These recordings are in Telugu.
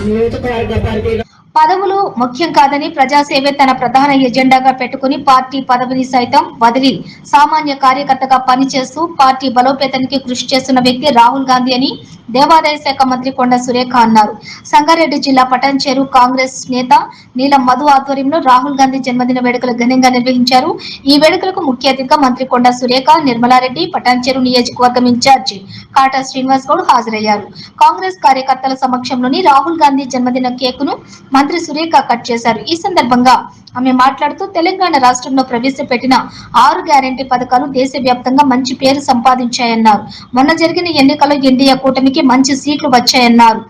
నియోజకవర్గ పరిధిలో పదవులు ముఖ్యం కాదని ప్రజాసేవే తన ప్రధాన ఎజెండాగా పెట్టుకుని పార్టీ పదవిని సైతం వదిలి సామాన్య కార్యకర్తగా పనిచేస్తూ పార్టీ బలోపేతానికి కృషి చేస్తున్న వ్యక్తి రాహుల్ గాంధీ అని దేవాదాయ శాఖ మంత్రి కొండ సురేఖ అన్నారు. సంగారెడ్డి జిల్లా పటాన్చెరు కాంగ్రెస్ నేత నీలం మధు ఆధ్వర్యంలో రాహుల్ గాంధీ జన్మదిన వేడుకలు ఘనంగా నిర్వహించారు. ఈ వేడుకలకు ముఖ్య అతిథిగా మంత్రి కొండ సురేఖ, నిర్మలారెడ్డి, పటాన్చెరు నియోజకవర్గం ఇన్ఛార్జి కాటా శ్రీనివాస్ గౌడ్ హాజరయ్యారు. కాంగ్రెస్ కార్యకర్తల సమక్షంలోని రాహుల్ గాంధీ జన్మదిన కేకును మంత్రి సురేఖ కట్ చేశారు. ఈ సందర్భంగా ఆమె మాట్లాడుతూ తెలంగాణ రాష్ట్రంలో ప్రవేశపెట్టిన 6 గ్యారెంటీ పథకాలు దేశవ్యాప్తంగా మంచి పేరు సంపాదించాయన్నారు. మొన్న జరిగిన ఎన్నికల్లో ఎన్డీఏ కూటమికి మంచి సీట్లు వచ్చాయన్నారు.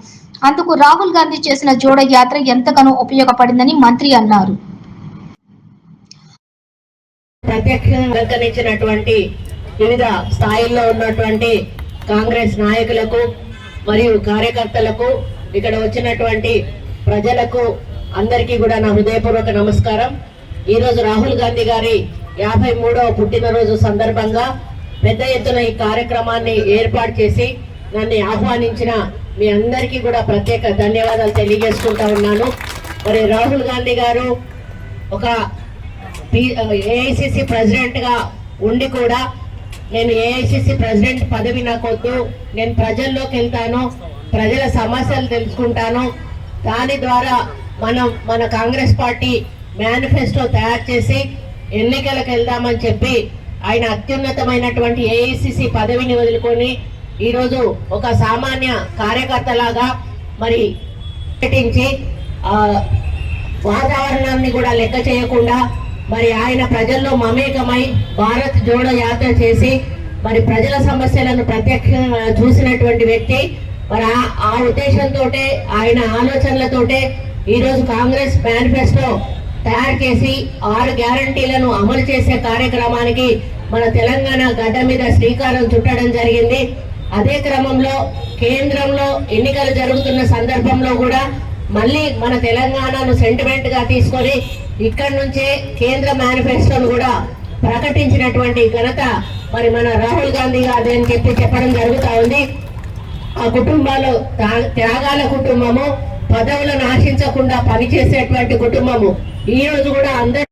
అందుకు రాహుల్ గాంధీ చేసిన జోడో యాత్ర ఎంతగానో ఉపయోగపడిందని మంత్రి అన్నారు. ప్రత్యక్షించినటువంటి వివిధ స్థాయిల్లో ఉన్నటువంటి కాంగ్రెస్ నాయకులకు మరియు కార్యకర్తలకు, ఇక్కడ వచ్చినటువంటి ప్రజలకు అందరికీ కూడా నా హృదయపూర్వక నమస్కారం. ఈరోజు రాహుల్ గాంధీ గారి 53వ పుట్టినరోజు సందర్భంగా పెద్ద ఎత్తున ఈ కార్యక్రమాన్ని ఏర్పాటు చేసి నన్ను ఆహ్వానించిన మీ అందరికీ కూడా ప్రత్యేక ధన్యవాదాలు తెలియజేసుకుంటా ఉన్నాను. మరి రాహుల్ గాంధీ గారు ఒక ఏఐసిసి ప్రెసిడెంట్ గా ఉండి కూడా నేను ఏఐసిసి ప్రెసిడెంట్ పదవి నాకొద్దు, నేను ప్రజల్లోకి వెళ్తాను, ప్రజల సమస్యలు తెలుసుకుంటాను, దాని ద్వారా మన కాంగ్రెస్ పార్టీ మేనిఫెస్టో తయారు చేసి ఎన్నికలకు వెళ్దామని చెప్పి ఆయన అత్యున్నతమైనటువంటి ఏఐసిసి పదవిని వదులుకొని ఈరోజు ఒక సామాన్య కార్యకర్తలాగా మరి పర్యటించి వాతావరణాన్ని కూడా లెక్క చేయకుండా మరి ఆయన ప్రజల్లో మమేకమై భారత్ జోడో యాత్ర చేసి మరి ప్రజల సమస్యలను ప్రత్యక్షంగా చూసినటువంటి వ్యక్తి. మరి ఆ ఉద్దేశంతో ఆయన ఆలోచనలతోటే ఈరోజు కాంగ్రెస్ మేనిఫెస్టో తయారు చేసి 6 గ్యారంటీలను అమలు చేసే కార్యక్రమానికి మన తెలంగాణ గడ్డ మీద శ్రీకారం చుట్టడం జరిగింది. అదే క్రమంలో కేంద్రంలో ఎన్నికలు జరుగుతున్న సందర్భంలో కూడా మళ్ళీ మన తెలంగాణను సెంటిమెంట్ గా తీసుకొని ఇక్కడి నుంచే కేంద్ర మేనిఫెస్టోను కూడా ప్రకటించినటువంటి ఘనత మరి మన రాహుల్ గాంధీ గారి అని చెప్పడం జరుగుతూ ఉంది. ఆ కుటుంబాలు త్యాగాల కుటుంబము, పదవులను ఆశించకుండా పనిచేసేటువంటి కుటుంబము. ఈ రోజు కూడా అందరూ